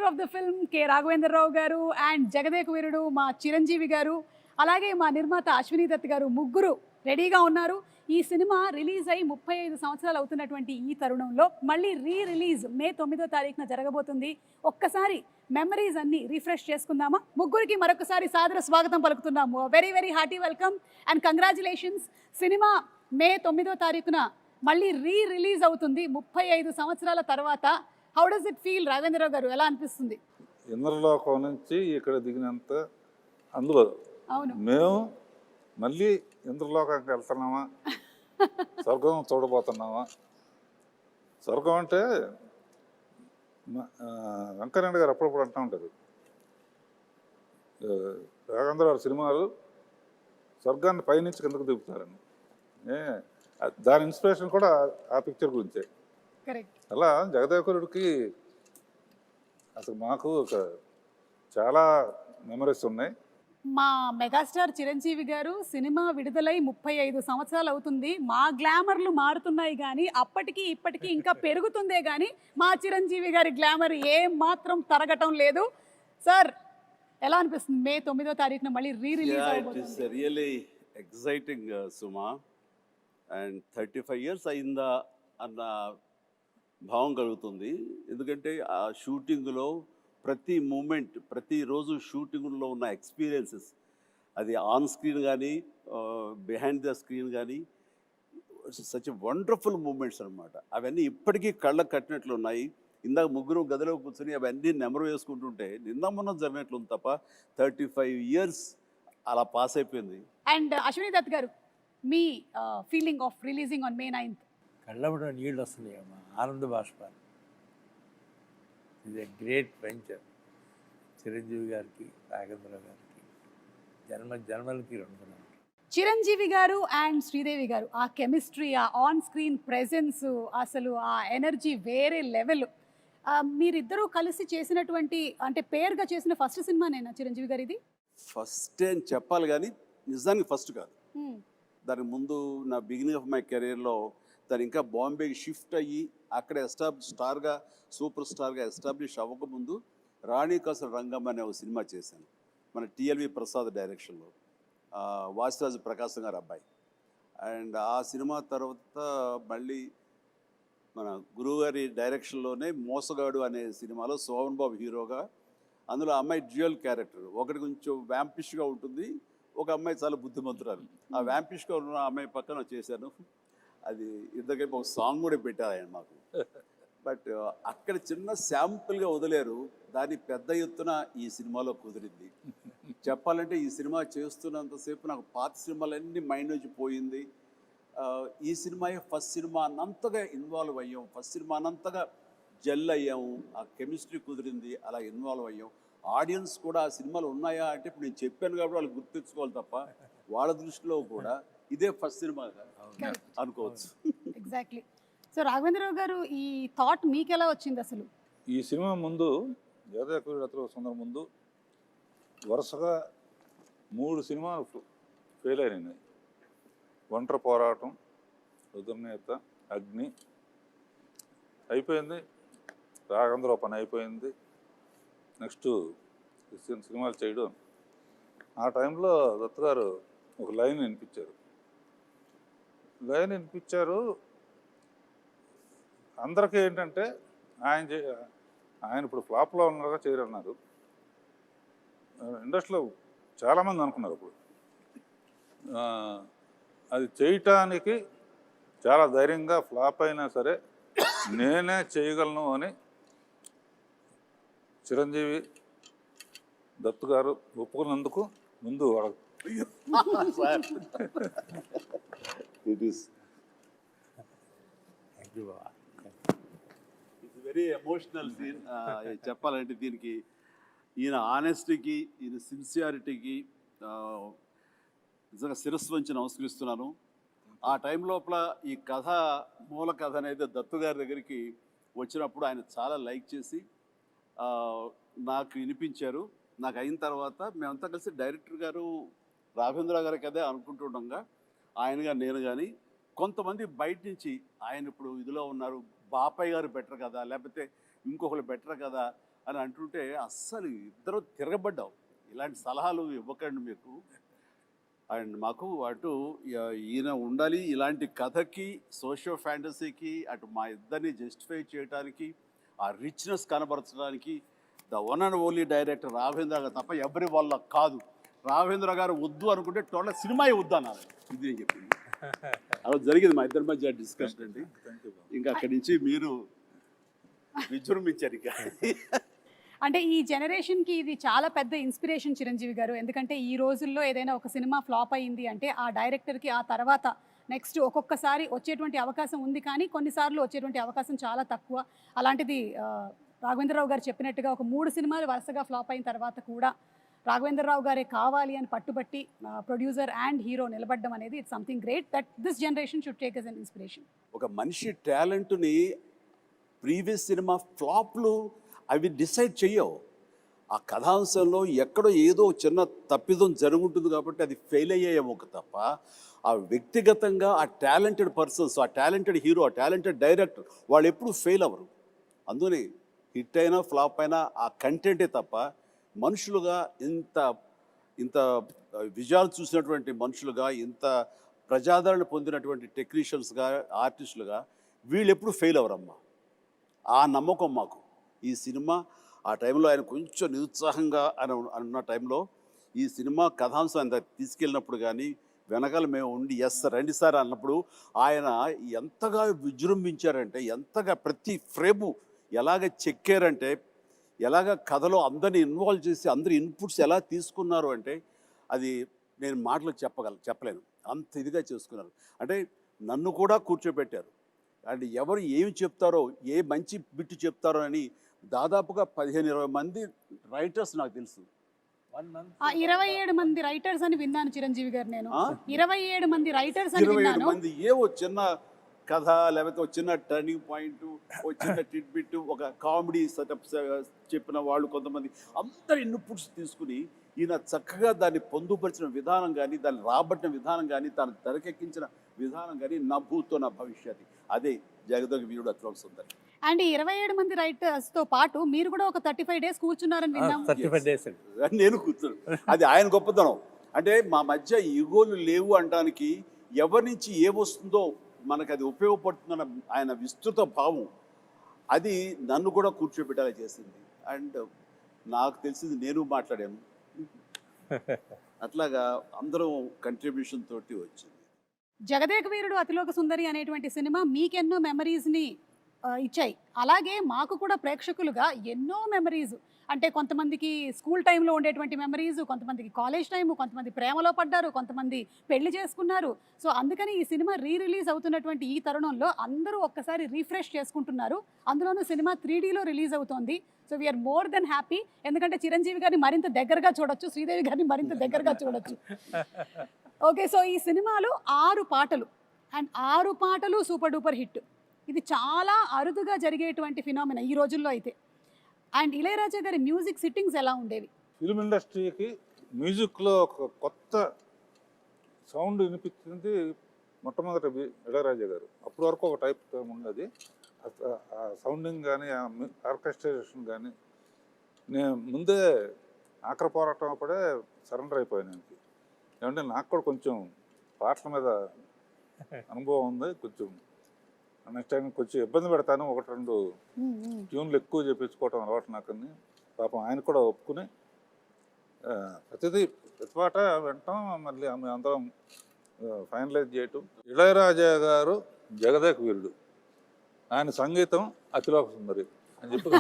Of the film K Raghavendra Rao గారు and Jagadeka Veerudu మా చిరంజీవి గారు, అలాగే మా నిర్మాత అశ్విని దత్ గారు ముగ్గురు రెడీగా ఉన్నారు. ఈ సినిమా రిలీజ్ అయ్యి 35 సంవత్సరాలు అవుతున్నటువంటి ఈ తరుణంలో మళ్ళీ రిలీజ్ మే 9వ తారీఖున జరగబోతుంది. ఒక్కసారి మెమరీస్ అన్ని రిఫ్రెష్ చేసుకుందామా? ముగ్గురికి మరొకసారి సాదర స్వాగతం పలుకుతున్నాము. Very very hearty welcome and congratulations. Cinema మే 9వ తారీఖున మళ్ళీ రిలీజ్ అవుతుంది 35 సంవత్సరాల తర్వాత. How does it feel Raghavendra Rao గారు, ఎలా అనిపిస్తుంది? ఇంద్రలోకం నుంచి ఇక్కడ దిగినంత అందులో అవును, మేము మళ్ళీ ఇంద్రలోకానికి వెళ్తున్నామా, స్వర్గం చూడబోతున్నామా? స్వర్గం అంటే వెంకయ్యనాయుడు గారు అప్పుడప్పుడు అంటూ ఉంటారు, రాఘవేంద్ర గారి సినిమాలు స్వర్గాన్ని పైనుంచి కిందకు దిగుతారని. దాని ఇన్స్పిరేషన్ కూడా ఆ పిక్చర్ గురించే. అలా జగదేవకురుడికి అసలు మాకు ఒక చాలా మెమరీస్ ఉన్నాయి. మా మెగాస్టార్ చిరంజీవి గారు సినిమా విడుదలై 35 సంవత్సరాలు అవుతుంది. మా గ్లామర్లు మారుతున్నాయి కానీ అప్పటికి ఇప్పటికీ ఇంకా పెరుగుతుందే కానీ మా చిరంజీవి గారి గ్లామర్ ఏం మాత్రం తరగటం లేదు. సార్, ఎలా అనిపిస్తుంది మే 9వ తారీఖున మళ్ళీ రిలీజ్ అవుతుంది? Really exciting Suma. And 35 years అయిందా అన్న భావం కలుగుతుంది. ఎందుకంటే ఆ షూటింగ్లో ప్రతి మూమెంట్, ప్రతిరోజు షూటింగ్లో ఉన్న ఎక్స్పీరియన్సెస్, అది ఆన్ స్క్రీన్ కానీ బిహైండ్ ద స్క్రీన్ కానీ, సచ్ వండర్ఫుల్ మూమెంట్స్ అనమాట. అవన్నీ ఇప్పటికీ కళ్ళకు కట్టినట్లు ఉన్నాయి. ఇందాక ముగ్గురు గదిలో కూర్చొని అవన్నీ నెమరు వేసుకుంటుంటే నిన్న మొన్న జరిగినట్లు ఉంది తప్ప 35 ఇయర్స్ అలా పాస్ అయిపోయింది. అండ్ అశ్విని దత్ గారు, మీ feeling of releasing on May 9th? కళ్ళబడిన నీళ్ళు వస్తున్నాయి అమ్మా, ఆనంద బాష్పాలు. ఇది గ్రేట్ వెంచర్. చిరంజీవి గారికి, రాఘవేంద్ర గారికి జన్మలకి రెండు. చిరంజీవి గారు అండ్ శ్రీదేవి గారు, ఆ కెమిస్ట్రీ, ఆ ఆన్ స్క్రీన్ ప్రెజెన్స్, అసలు ఆ ఎనర్జీ వేరే లెవెల్. మీరిద్దరూ కలిసి చేసినటువంటి, అంటే పేరుగా చేసిన ఫస్ట్ సినిమానేనా చిరంజీవి గారు ఇది? ఫస్ట్ అని చెప్పాలి కానీ నిజానికి ఫస్ట్ కాదు. దానికి ముందు నా బిగినింగ్ ఆఫ్ మై కెరీర్లో దాని ఇంకా బాంబేకి షిఫ్ట్ అయ్యి అక్కడ స్టార్గా, సూపర్ స్టార్గా ఎస్టాబ్లిష్ అవ్వకముందు రాణి కసర రంగం అనే ఒక సినిమా చేశాను, మన టిఎల్వి ప్రసాద్ డైరెక్షన్లో, వాసిరాజు ప్రకాశం గారు అబ్బాయి. అండ్ ఆ సినిమా తర్వాత మళ్ళీ మన గురువుగారి డైరెక్షన్లోనే మోసగాడు అనే సినిమాలో శోభన్ బాబు హీరోగా, అందులో అమ్మాయి డ్యూయల్ క్యారెక్టర్, ఒకటి కొంచెం వ్యాంపిష్గా ఉంటుంది, ఒక అమ్మాయి చాలా బుద్ధిమంతురాలు. ఆ వ్యాంపిష్గా ఉన్న అమ్మాయి పక్కన చేశాను. అది ఇద్దరికి ఒక సాంగ్ కూడా పెట్టారు ఆయన మాకు. బట్ అక్కడ చిన్న శాంపుల్గా వదిలేరు, దాన్ని పెద్ద ఎత్తున ఈ సినిమాలో కుదిరింది. చెప్పాలంటే ఈ సినిమా చేస్తున్నంతసేపు నాకు పాత సినిమాలన్నీ మైండ్ నుంచి పోయింది. ఈ సినిమాయే ఫస్ట్ సినిమా అన్నంతగా ఇన్వాల్వ్ అయ్యాం, ఫస్ట్ సినిమా అన్నంతగా జెల్ అయ్యాము, ఆ కెమిస్ట్రీ కుదిరింది, అలా ఇన్వాల్వ్ అయ్యాం. ఆడియన్స్ కూడా ఆ సినిమాలు ఉన్నాయా అంటే ఇప్పుడు నేను చెప్పాను కాబట్టి వాళ్ళు గుర్తించుకోవాలి తప్ప వాళ్ళ దృష్టిలో కూడా ఇదే ఫస్ట్ సినిమా అనుకోవచ్చు. ఎగ్జాక్ట్లీ. సో రాఘవేంద్రరావు గారు, ఈ థాట్ మీకు ఎలా వచ్చింది అసలు? ఈ సినిమా ముందు జగదేక సుందర ముందు వరుసగా 3 సినిమాలు ఫెయిల్ అయినాయి. ఒంటరి పోరాటం, రుద్రనేత, అగ్ని అయిపోయింది, రాఘవేంద్ర పని అయిపోయింది. నెక్స్ట్ సినిమాలు చేయడం. ఆ టైంలో దత్ గారు ఒక లైన్ వినిపించారు. అందరికీ ఏంటంటే ఆయన ఇప్పుడు ఫ్లాప్లో ఉన్నారుగా చేయరన్నారు. ఇండస్ట్రీలో చాలామంది అనుకున్నారు ఇప్పుడు అది చేయటానికి చాలా ధైర్యంగా, ఫ్లాప్ అయినా సరే నేనే చేయగలను అని చిరంజీవి దత్ గారు ఒప్పుకున్నందుకు ముందు ఇట్స్ వెరీ ఎమోషనల్ సీన్. చెప్పాలంటే దీనికి ఈయన ఆనెస్టీకి, ఈయన సిన్సియారిటీకి నిజంగా శిరస్సు వంచి నమస్కరిస్తున్నాను. ఆ టైం లోపల ఈ కథ, మూల కథ అనేది దత్తు గారి దగ్గరికి వచ్చినప్పుడు ఆయన చాలా లైక్ చేసి నాకు వినిపించారు. నాకు అయిన తర్వాత మేమంతా కలిసి డైరెక్టర్ గారు రాఘవేంద్ర గారి కదే అనుకుంటుండగా ఆయనగా నేను కానీ కొంతమంది బయట నుంచి ఆయన ఇప్పుడు ఇదిలో ఉన్నారు, బాపయ్య గారు బెటర్ కదా, లేకపోతే ఇంకొకరు బెటర్ కదా, అని అంటుంటే అస్సలు ఇద్దరు తిరగబడ్డాం. ఇలాంటి సలహాలు ఇవ్వకండి మీకు. అండ్ మాకు అటు ఈయన ఉండాలి ఇలాంటి కథకి, సోషియో ఫ్యాంటసీకి, అటు మా ఇద్దరిని జస్టిఫై చేయడానికి, ఆ రిచ్నెస్ కనబరచడానికి the one and only director Raghavendra గారు తప్ప ఎవరి వల్ల కాదు. రాఘవేంద్ర గారు వద్దు అనుకుంటే టోటల్ సినిమాయే వద్దు అన్నారు. ఇది నేను చెప్పింది. అలా జరిగింది మా ఇద్దరి మధ్య డిస్కషన్ అండి. ఇంకా అక్కడి నుంచి మీరు విజృంభించారు. ఇక అంటే ఈ జనరేషన్కి ఇది చాలా పెద్ద ఇన్స్పిరేషన్ చిరంజీవి గారు. ఎందుకంటే ఈ రోజుల్లో ఏదైనా ఒక సినిమా ఫ్లాప్ అయింది అంటే ఆ డైరెక్టర్కి ఆ తర్వాత నెక్స్ట్ ఒక్కొక్కసారి వచ్చేటువంటి అవకాశం ఉంది, కానీ కొన్నిసార్లు వచ్చేటువంటి అవకాశం చాలా తక్కువ. అలాంటిది రాఘవేంద్రరావు గారు చెప్పినట్టుగా ఒక 3 సినిమాలు వరుసగా ఫ్లాప్ అయిన తర్వాత కూడా రాఘవేంద్రరావు గారే కావాలి అని పట్టుబట్టి ప్రొడ్యూసర్ అండ్ హీరో నిలబడడం అనేది it's something great that this generation should take as an inspiration. ఒక మనిషి టాలెంట్ని ప్రీవియస్ సినిమా ఫ్లాప్లు అవి డిసైడ్ చెయ్యవు. ఆ కథాంశంలో ఎక్కడో ఏదో చిన్న తప్పిదం జరుగుంటుంది కాబట్టి అది ఫెయిల్ అయ్యేమో తప్ప, ఆ వ్యక్తిగతంగా ఆ టాలెంటెడ్ పర్సన్స్, ఆ టాలెంటెడ్ హీరో, ఆ టాలెంటెడ్ డైరెక్టర్ వాళ్ళు ఎప్పుడు ఫెయిల్ అవ్వరు. అందుకని హిట్ అయినా ఫ్లాప్ అయినా ఆ కంటెంటే తప్ప మనుషులుగా ఇంత విజయాలు చూసినటువంటి మనుషులుగా, ఇంత ప్రజాదరణ పొందినటువంటి టెక్నీషియన్స్గా, ఆర్టిస్టులుగా వీళ్ళు ఎప్పుడు ఫెయిల్ అవ్వరమ్మా. ఆ నమ్మకం మాకు. ఈ సినిమా ఆ టైంలో ఆయన కొంచెం నిరుత్సాహంగా అన్న టైంలో ఈ సినిమా కథాంశం ఆయన తీసుకెళ్ళినప్పుడు కానీ వెనకాల మేము ఉండి ఎస్ రండి సార్ అన్నప్పుడు ఆయన ఎంతగా విజృంభించారంటే, ఎంతగా ప్రతి ఫ్రేము ఎలాగ చెక్కారంటే, ఎలాగ కథలో అందరిని ఇన్వాల్వ్ చేసి అందరి ఇన్పుట్స్ ఎలా తీసుకున్నారు అంటే అది నేను మాటలు చెప్పలేను. అంత ఇదిగా చేసుకున్నారు. అంటే నన్ను కూడా కూర్చోబెట్టారు. అండ్ ఎవరు ఏమి చెప్తారో, ఏ మంచి బిట్టు చెప్తారో అని దాదాపుగా 15-20 మంది రైటర్స్ నాకు తెలుసు. 27 మంది రైటర్స్ అని విన్నాను చిరంజీవి గారు. నేను 27 మంది రైటర్స్ అని 27 విన్నాను. మంది ఏవో చిన్న కథ, లేకపోతే ఒక చిన్న టర్నింగ్ పాయింట్, ఒక చిన్న టిట్ బిట్, ఒక కామెడీ సెటప్ చెప్పిన వాళ్ళు కొంతమంది, అందరి ఇన్పుట్స్ తీసుకుని ఈయన చక్కగా దాన్ని పొందుపరిచిన విధానం కానీ, దాన్ని రాబట్టిన విధానం కానీ, దాన్ని తెరకెక్కించిన విధానం కానీ నా భూతో నా భవిష్యత్. అదే జగదేక వీరుడు అతిలోక సుందరి. అండ్ 27 మంది రైటర్స్ తో పాటు మీరు కూడా ఒక 35 days కూర్చున్నారని విన్నాం. 35 days అండి. నేను కూర్చున్నాను. అది ఆయన గొప్పతనం. అంటే మా మధ్య ఈగోలు లేవు అనడానికి, ఎవరి నుంచి ఏమొస్తుందో మనకు అది ఉపయోగపడుతుందన్న ఆయన విస్తృత భావం, అది నన్ను కూడా కూర్చోబెట్టేలా చేసింది. అండ్ నాకు తెలిసింది నేను మాట్లాడాను. అట్లాగా అందరం కంట్రిబ్యూషన్ తోటి వచ్చింది. జగదేక వీరుడు అతిలోక సుందరి అనేటువంటి సినిమా మీకెన్నో మెమరీస్ని ఇచ్చాయి. అలాగే మాకు కూడా ప్రేక్షకులుగా ఎన్నో మెమరీస్, అంటే కొంతమందికి స్కూల్ టైంలో ఉండేటువంటి మెమరీస్, కొంతమందికి కాలేజ్ టైము, కొంతమంది ప్రేమలో పడ్డారు, కొంతమంది పెళ్లి చేసుకున్నారు. సో అందుకని ఈ సినిమా రిలీజ్ అవుతున్నటువంటి ఈ తరుణంలో అందరూ ఒక్కసారి రీఫ్రెష్ చేసుకుంటున్నారు. అందులోనూ సినిమా 3Dలో రిలీజ్ అవుతోంది. So we are more than happy. ఎందుకంటే చిరంజీవి గారిని మరింత దగ్గరగా చూడొచ్చు, శ్రీదేవి గారిని మరింత దగ్గరగా చూడొచ్చు. ఓకే, సో ఈ సినిమాలో 6 పాటలు అండ్ 6 పాటలు సూపర్ డూపర్ హిట్. ఇది చాలా అరుదుగా జరిగేటువంటి ఫినామినా ఈ రోజుల్లో అయితే. అండ్ ఇళయరాజా గారి మ్యూజిక్ సిట్టింగ్స్ ఎలా ఉండేవి? ఫిల్మ్ ఇండస్ట్రీకి మ్యూజిక్లో ఒక కొత్త సౌండ్ వినిపించింది మొట్టమొదటి ఇళయరాజా గారు. అప్పటి వరకు ఒక టైప్ ఉన్నది. ఆ సౌండింగ్ కానీ, ఆ ఆర్కెస్ట్రేషన్ కానీ, నేను ముందే ఆఖరి పోరాటం అప్పుడే సరెండర్ అయిపోయాను ఆయనకి. ఏమంటే నాకు కూడా కొంచెం పాటల మీద అనుభవం ఉంది. కొంచెం నెక్స్ట్ టైం కొంచెం ఇబ్బంది పెడతాను, 1-2 ట్యూన్లు ఎక్కువ చేయించుకోవటం అలవాటు నాకని. పాపం ఆయన కూడా ఒప్పుకుని ప్రతి పాట వింటాం, మళ్ళీ ఆమె అందరం ఫైనలైజ్ చేయటం. ఇళయరాజా గారు జగదేక వీరుడు, ఆయన సంగీతం అతిలోక సుందరి అని చెప్పి